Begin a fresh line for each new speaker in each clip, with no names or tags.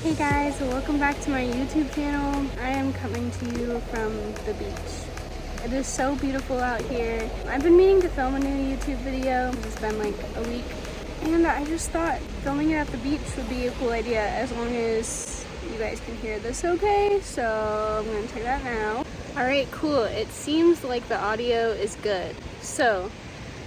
Hey guys, welcome back to my YouTube channel. I am coming to you from the beach. It is so beautiful out here. I've been meaning to film a new YouTube video. It's been like a week. And I just thought filming it at the beach would be a cool idea as long as you guys can hear this okay. So I'm gonna check that now. All right, cool. It seems like the audio is good. So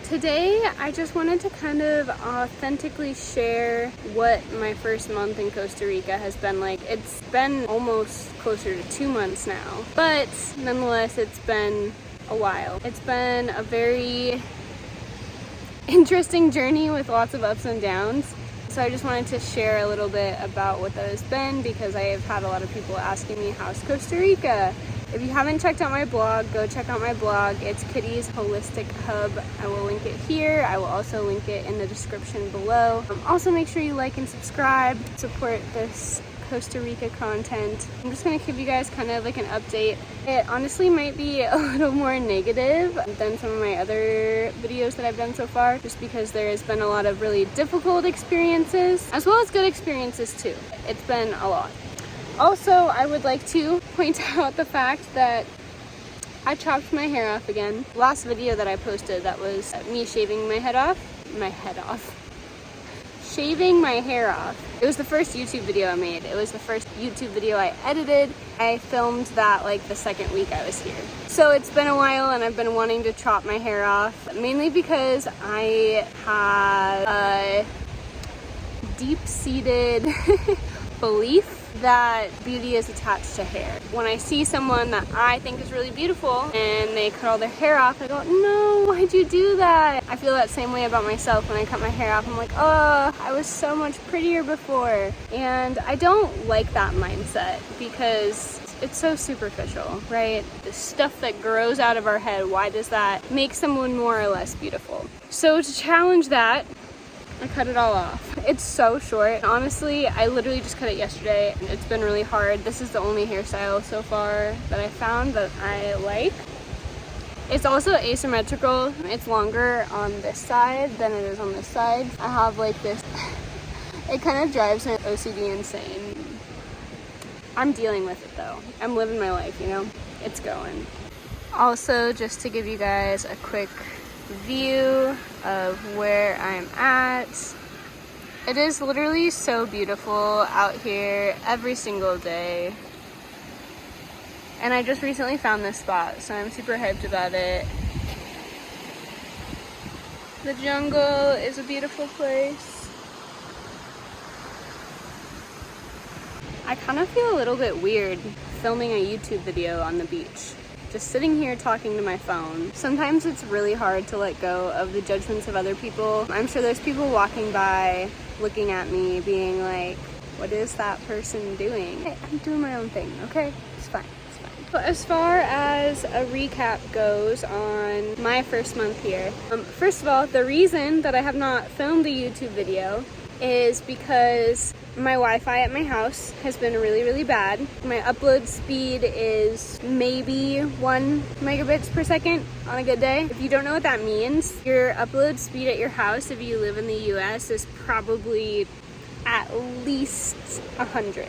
today, I just wanted to kind of authentically share what my first month in Costa Rica has been like. It's been almost closer to 2 months now, but nonetheless, it's been a while. It's been a very interesting journey with lots of ups and downs. So I just wanted to share a little bit about what that has been because I have had a lot of people asking me, how's Costa Rica? If you haven't checked out my blog, go check out my blog. It's Kitty's Holistic Hub. I will link it here. I will also link it in the description below. Also make sure you like and subscribe, support this Costa Rica content. I'm just gonna give you guys kind of like an update. It honestly might be a little more negative than some of my other videos that I've done so far, just because there has been a lot of really difficult experiences, as well as good experiences too. It's been a lot. Also, I would like to point out the fact that I chopped my hair off again. Last video that I posted, that was me shaving my head off. Shaving my hair off. It was the first YouTube video I made. It was the first YouTube video I edited. I filmed that like the second week I was here. So it's been a while and I've been wanting to chop my hair off, mainly because I have a deep-seated belief that beauty is attached to hair. When I see someone that I think is really beautiful and they cut all their hair off, I go, no, why'd you do that? I feel that same way about myself when I cut my hair off. I'm like, oh, I was so much prettier before. And I don't like that mindset because it's so superficial, right? The stuff that grows out of our head, why does that make someone more or less beautiful? So to challenge that, I cut it all off. It's so short. Honestly, I literally just cut it yesterday. It's been really hard. This is the only hairstyle so far that I found that I like. It's also asymmetrical. It's longer on this side than it is on this side. I have like this. It kind of drives my OCD insane. I'm dealing with it though. I'm living my life, you know? It's going. Also, just to give you guys a quick view of where I'm at. It is literally so beautiful out here every single day. And I just recently found this spot, so I'm super hyped about it. The jungle is a beautiful place. I kind of feel a little bit weird filming a YouTube video on the beach. Just sitting here talking to my phone. Sometimes it's really hard to let go of the judgments of other people. I'm sure there's people walking by, looking at me, being like, what is that person doing? Hey, I'm doing my own thing, okay? It's fine, it's fine. But as far as a recap goes on my first month here, first of all, the reason that I have not filmed a YouTube video is because my Wi-Fi at my house has been really, really bad. My upload speed is maybe 1 megabits per second on a good day. If you don't know what that means, your upload speed at your house, if you live in the US, is probably at least 100.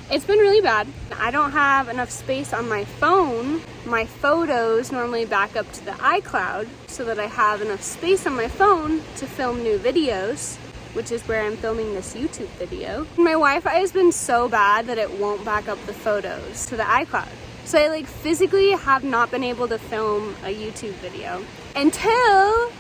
It's been really bad. I don't have enough space on my phone. My photos normally back up to the iCloud so that I have enough space on my phone to film new videos, which is where I'm filming this YouTube video. My Wi-Fi has been so bad that it won't back up the photos to the iCloud. So I like physically have not been able to film a YouTube video until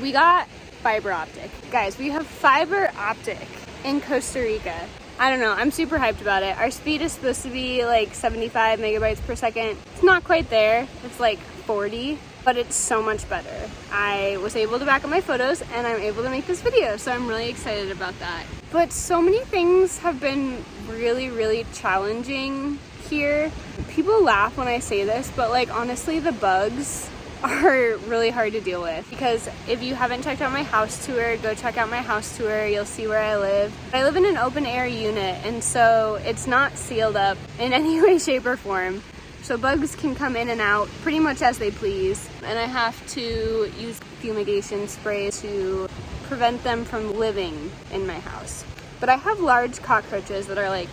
we got fiber optic. Guys, we have fiber optic in Costa Rica. I don't know, I'm super hyped about it. Our speed is supposed to be like 75 megabytes per second. It's not quite there, it's like 40. But it's so much better. I was able to back up my photos and I'm able to make this video, so I'm really excited about that. But so many things have been really, really challenging here. People laugh when I say this, but like honestly, the bugs are really hard to deal with, because if you haven't checked out my house tour, go check out my house tour. You'll see where I live. I live in an open air unit, and so it's not sealed up in any way, shape, or form. So bugs can come in and out pretty much as they please. And I have to use fumigation spray to prevent them from living in my house. but I have large cockroaches that are like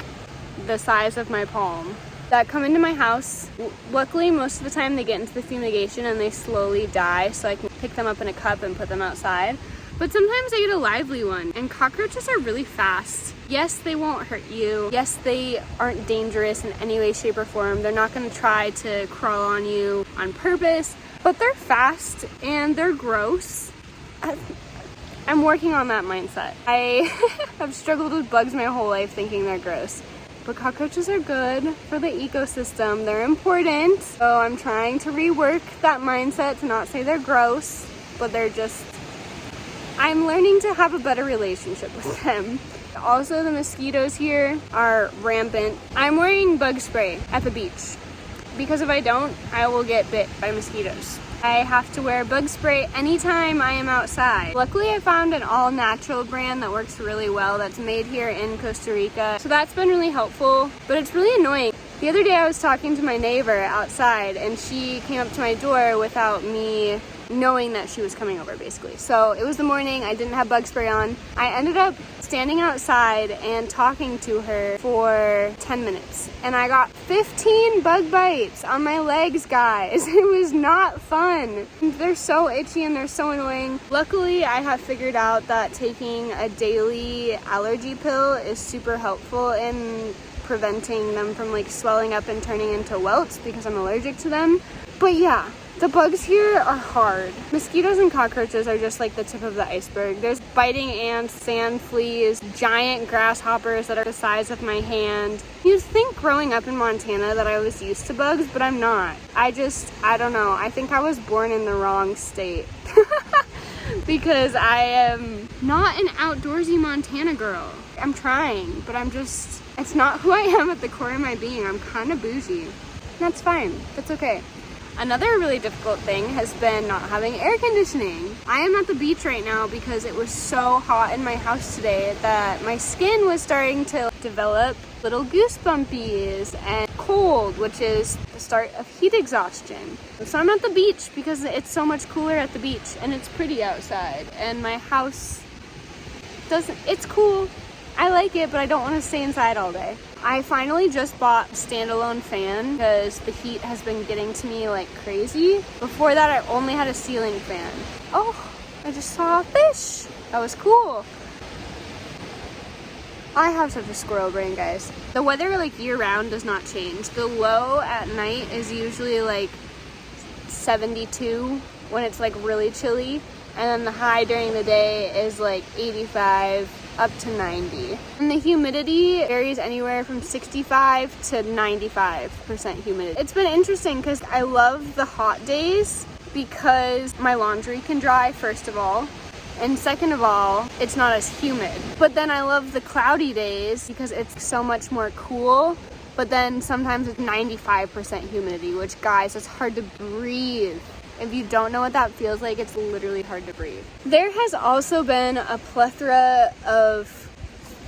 the size of my palm that come into my house. Luckily, most of the time they get into the fumigation and they slowly die, so I can pick them up in a cup and put them outside. But sometimes I get a lively one, and cockroaches are really fast. Yes, they won't hurt you. Yes, they aren't dangerous in any way, shape, or form. They're not gonna try to crawl on you on purpose, but they're fast and they're gross. I'm working on that mindset. I have struggled with bugs my whole life thinking they're gross. But cockroaches are good for the ecosystem. They're important. So I'm trying to rework that mindset to not say they're gross, but they're just, I'm learning to have a better relationship with them. Also, the mosquitoes here are rampant. I'm wearing bug spray at the beach because if I don't, I will get bit by mosquitoes. I have to wear bug spray anytime I am outside. Luckily, I found an all-natural brand that works really well that's made here in Costa Rica. So that's been really helpful, but it's really annoying. The other day I was talking to my neighbor outside and she came up to my door without me knowing that she was coming over, basically. So it was the morning, I didn't have bug spray on. I ended up standing outside and talking to her for 10 minutes. And I got 15 bug bites on my legs, guys. It was not fun. They're so itchy and they're so annoying. Luckily, I have figured out that taking a daily allergy pill is super helpful in preventing them from like swelling up and turning into welts because I'm allergic to them. But yeah, the bugs here are hard. Mosquitoes and cockroaches are just like the tip of the iceberg. There's biting ants, sand fleas, giant grasshoppers that are the size of my hand. You'd think growing up in Montana that I was used to bugs, but I'm not. I don't know. I think I was born in the wrong state. Because I am not an outdoorsy Montana girl. I'm trying, but it's not who I am at the core of my being. I'm kind of bougie. That's fine. That's okay. Another really difficult thing has been not having air conditioning. I am at the beach right now because it was so hot in my house today that my skin was starting to develop little goosebumpies and cold, which is the start of heat exhaustion. So I'm at the beach because it's so much cooler at the beach and it's pretty outside. And my house it's cool. I like it, but I don't want to stay inside all day. I finally just bought a standalone fan because the heat has been getting to me like crazy. Before that, I only had a ceiling fan. Oh, I just saw a fish. That was cool. I have such a squirrel brain, guys. The weather like year round does not change. The low at night is usually like 72 when it's like really chilly. And then the high during the day is like 85 up to 90. And the humidity varies anywhere from 65 to 95% humidity. It's been interesting because I love the hot days because my laundry can dry, first of all. And second of all, it's not as humid. But then I love the cloudy days because it's so much more cool. But then sometimes it's 95% humidity, which guys, it's hard to breathe. If you don't know what that feels like, it's literally hard to breathe. There has also been a plethora of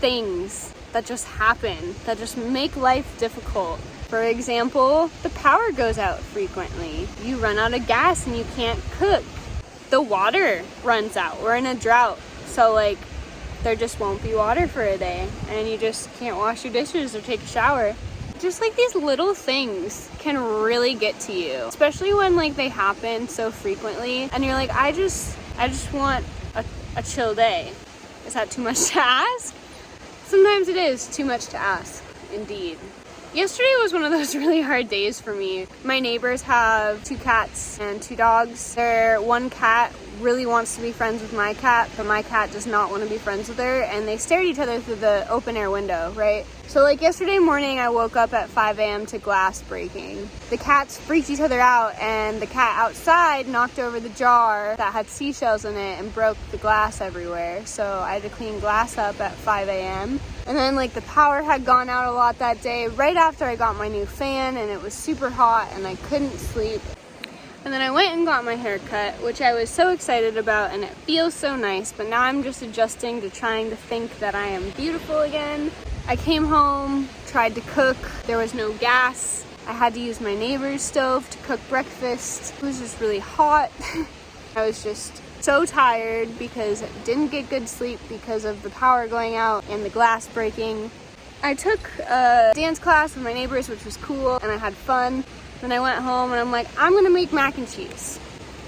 things that just happen, that just make life difficult. For example, the power goes out frequently. You run out of gas and you can't cook. The water runs out. We're in a drought. So like, there just won't be water for a day and you just can't wash your dishes or take a shower. Just like these little things can really get to you, especially when like they happen so frequently and you're like, I just want a chill day. Is that too much to ask? Sometimes it is too much to ask, indeed. Yesterday was one of those really hard days for me. My neighbors have 2 cats and 2 dogs. Their one cat really wants to be friends with my cat, but my cat does not want to be friends with her, and they stare at each other through the open air window, right? So like yesterday morning, I woke up at 5 a.m. to glass breaking. The cats freaked each other out, and the cat outside knocked over the jar that had seashells in it and broke the glass everywhere. So I had to clean glass up at 5 a.m. And then like the power had gone out a lot that day right after I got my new fan, and it was super hot and I couldn't sleep. And then I went and got my hair cut, which I was so excited about, and it feels so nice, but now I'm just adjusting to trying to think that I am beautiful again. I came home, tried to cook, there was no gas. I had to use my neighbor's stove to cook breakfast. It was just really hot. I was just So tired because I didn't get good sleep because of the power going out and the glass breaking. I took a dance class with my neighbors, which was cool, and I had fun. Then I went home and I'm like, I'm gonna make mac and cheese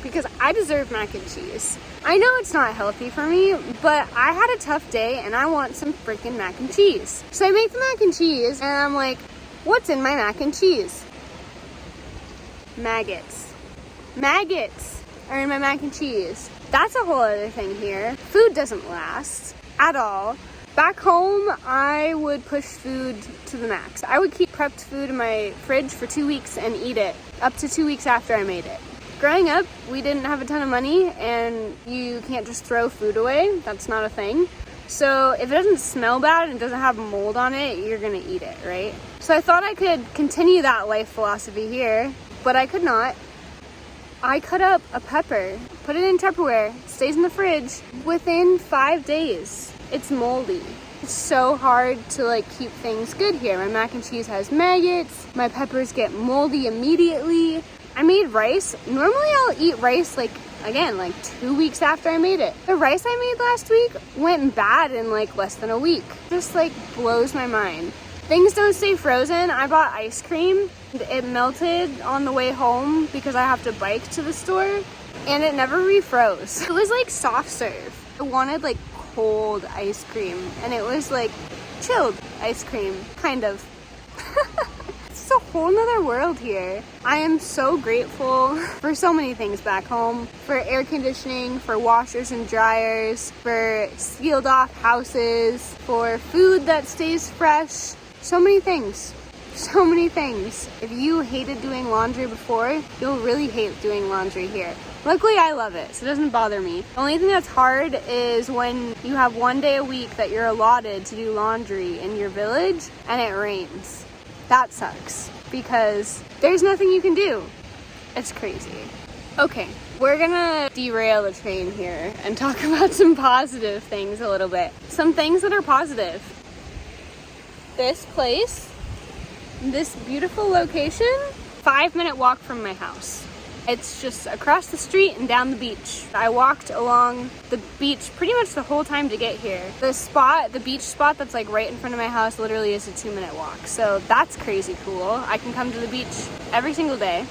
because I deserve mac and cheese. I know it's not healthy for me, but I had a tough day and I want some freaking mac and cheese. So I make the mac and cheese and I'm like, what's in my mac and cheese? Maggots. Maggots are in my mac and cheese. That's a whole other thing here. Food doesn't last at all. Back home, I would push food to the max. I would keep prepped food in my fridge for 2 weeks and eat it up to 2 weeks after I made it. Growing up, we didn't have a ton of money and you can't just throw food away. That's not a thing. So if it doesn't smell bad and doesn't have mold on it, you're gonna eat it, right? So I thought I could continue that life philosophy here, but I could not. I cut up a pepper, put it in Tupperware, stays in the fridge. Within 5 days, it's moldy. It's so hard to like keep things good here. My mac and cheese has maggots, my peppers get moldy immediately. I made rice. Normally I'll eat rice like 2 weeks after I made it. The rice I made last week went bad in like less than a week. Just like blows my mind. Things don't stay frozen. I bought ice cream. It melted on the way home because I have to bike to the store and it never refroze. It was like soft serve. I wanted like cold ice cream and it was like chilled ice cream, kind of. It's a whole nother world here. I am so grateful for so many things back home. For air conditioning, for washers and dryers, for sealed off houses, for food that stays fresh. So many things. So many things. If you hated doing laundry before, you'll really hate doing laundry here. Luckily, I love it, so it doesn't bother me. The only thing that's hard is when you have 1 day a week that you're allotted to do laundry in your village and it rains. That sucks because there's nothing you can do. It's crazy. Okay, we're gonna derail the train here and talk about some positive things a little bit. Some things that are positive. This place, this beautiful location, 5-minute walk from my house. It's just across the street and down the beach. I walked along the beach pretty much the whole time to get here. The beach spot that's like right in front of my house literally is a 2-minute walk. So that's crazy cool. I can come to the beach every single day.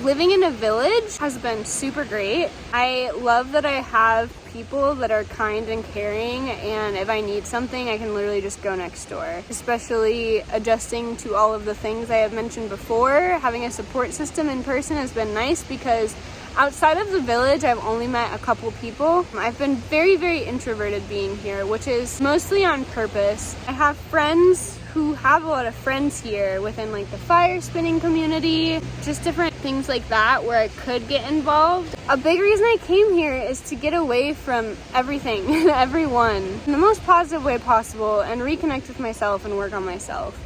Living in a village has been super great. I love that I have people that are kind and caring, and if I need something, I can literally just go next door. Especially adjusting to all of the things I have mentioned before. Having a support system in person has been nice because outside of the village, I've only met a couple people. I've been very, very introverted being here, which is mostly on purpose. I have friends who have a lot of friends here within like the fire spinning community, just different things like that where I could get involved. A big reason I came here is to get away from everything and everyone in the most positive way possible and reconnect with myself and work on myself,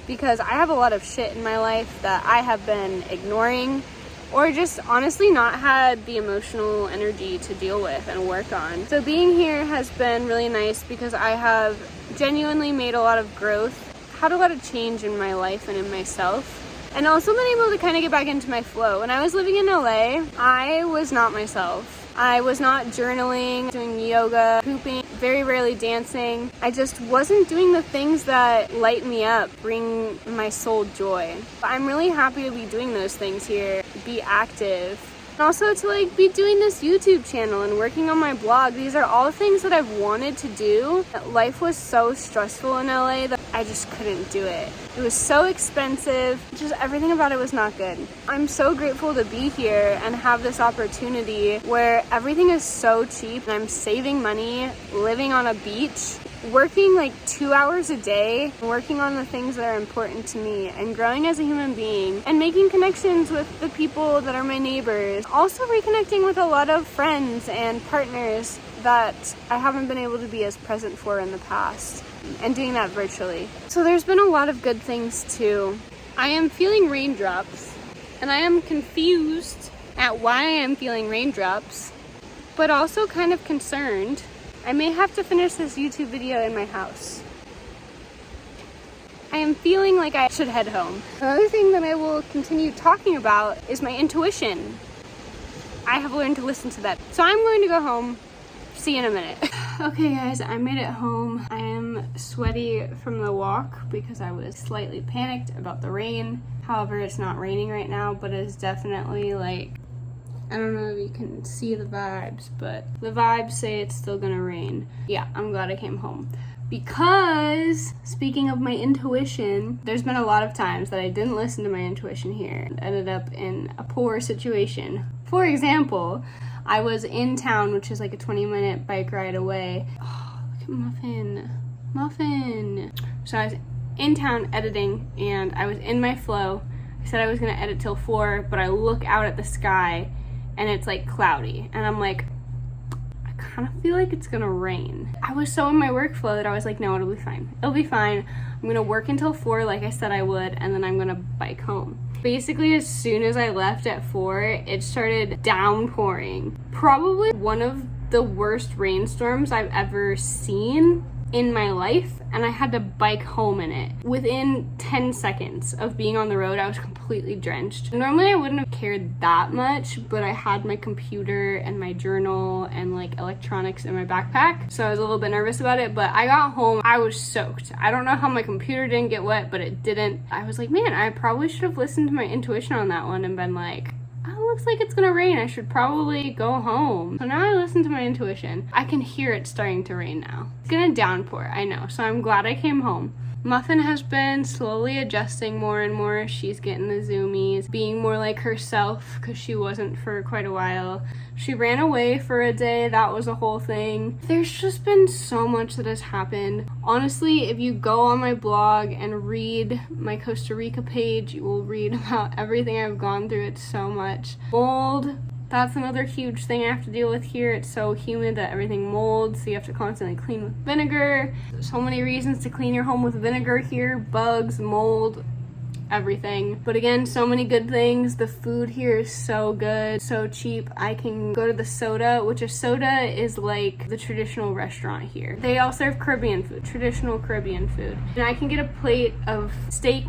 because I have a lot of shit in my life that I have been ignoring or just honestly not had the emotional energy to deal with and work on. So being here has been really nice because I have genuinely made a lot of growth, had a lot of change in my life and in myself, and also been able to kind of get back into my flow. When I was living in LA, I was not myself. I was not journaling, doing yoga, pooping, very rarely dancing. I just wasn't doing the things that light me up, bring my soul joy. I'm really happy to be doing those things here, be active. And also to like be doing this YouTube channel and working on my blog. These are all things that I've wanted to do. Life was so stressful in LA that I just couldn't do it. It was so expensive. Just everything about it was not good. I'm so grateful to be here and have this opportunity where everything is so cheap and I'm saving money, living on a beach, working like 2 hours a day, working on the things that are important to me and growing as a human being and making connections with the people that are my neighbors. Also reconnecting with a lot of friends and partners that I haven't been able to be as present for in the past, and doing that virtually. So there's been a lot of good things too. I am feeling raindrops and I am confused at why I am feeling raindrops, but also kind of concerned. I may have to finish this YouTube video in my house. I am feeling like I should head home. Another thing that I will continue talking about is my intuition. I have learned to listen to that. So I'm going to go home. See you in a minute. Okay guys, I made it home. I am sweaty from the walk because I was slightly panicked about the rain. However, it's not raining right now, but it's definitely like, I don't know if you can see the vibes, but the vibes say it's still gonna rain. Yeah, I'm glad I came home. Because, speaking of my intuition, there's been a lot of times that I didn't listen to my intuition here and ended up in a poor situation. For example, I was in town, which is like a 20-minute bike ride away. Oh, look at Muffin. Muffin. So I was in town editing, and I was in my flow. I said I was gonna edit till 4, but I look out at the sky, and it's like cloudy. And I'm like, I kind of feel like it's gonna rain. I was so in my workflow that I was like, no, it'll be fine. It'll be fine. I'm gonna work until 4 like I said I would, and then I'm gonna bike home. Basically, as soon as I left at 4, it started downpouring. Probably one of the worst rainstorms I've ever seen in my life, and I had to bike home in it. Within 10 seconds of being on the road, I was completely drenched. Normally I wouldn't have cared that much, but I had my computer and my journal and like electronics in my backpack, so I was a little bit nervous about it. But I got home, I was soaked. I don't know how my computer didn't get wet, but it didn't. I was like, man, I probably should have listened to my intuition on that one and been like, oh, looks like it's gonna rain. I should probably go home. So now I listen to my intuition. I can hear it starting to rain now. It's gonna downpour, I know. So I'm glad I came home. Muffin has been slowly adjusting more and more. She's getting the zoomies, being more like herself because she wasn't for quite a while. She ran away for a day. That was a whole thing. There's just been so much that has happened. Honestly, if you go on my blog and read my Costa Rica page, you will read about everything I've gone through. It's so much. Mold. That's another huge thing I have to deal with here. It's so humid that everything molds, so you have to constantly clean with vinegar. There's so many reasons to clean your home with vinegar here. Bugs, mold, everything. But again, so many good things. The food here is so good, so cheap. I can go to the Soda, which a Soda is like the traditional restaurant here. They all serve Caribbean food, traditional Caribbean food. And I can get a plate of steak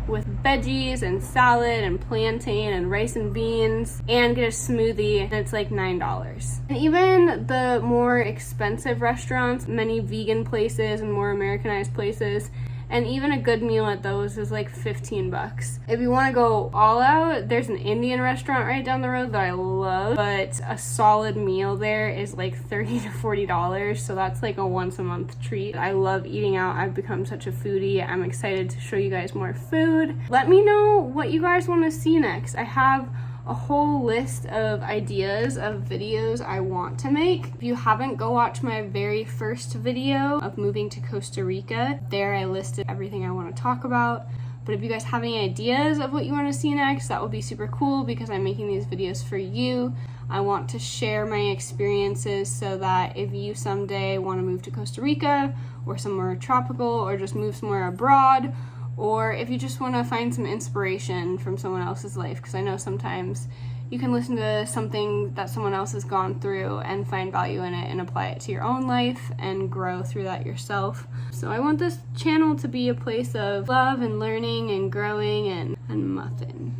with veggies and salad and plantain and rice and beans and get a smoothie, and it's like $9. And even the more expensive restaurants, many vegan places and more Americanized places, and even a good meal at those is like 15 bucks. If you want to go all out, there's an Indian restaurant right down the road that I love, but a solid meal there is like $30 to $40, so that's like a once a month treat. I love eating out. I've become such a foodie. I'm excited to show you guys more food. Let me know what you guys want to see next. I have a whole list of ideas of videos I want to make. If you haven't, go watch my very first video of moving to Costa Rica. There I listed everything I want to talk about. But if you guys have any ideas of what you want to see next, that would be super cool because I'm making these videos for you. I want to share my experiences so that if you someday want to move to Costa Rica or somewhere tropical or just move somewhere abroad, or if you just want to find some inspiration from someone else's life, because I know sometimes you can listen to something that someone else has gone through and find value in it and apply it to your own life and grow through that yourself. So I want this channel to be a place of love and learning and growing. And Muffin,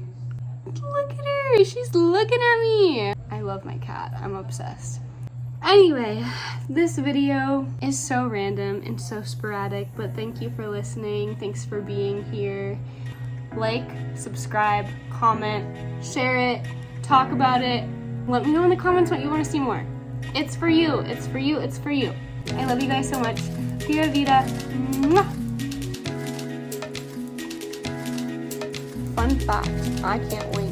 look at her, she's looking at me. I love my cat, I'm obsessed. Anyway, this video is so random and so sporadic, but thank you for listening. Thanks for being here. Like, subscribe, comment, share it, talk about it. Let me know in the comments what you want to see more. It's for you, it's for you, it's for you. I love you guys so much. Pura vida. Mwah! Fun fact, I can't wait.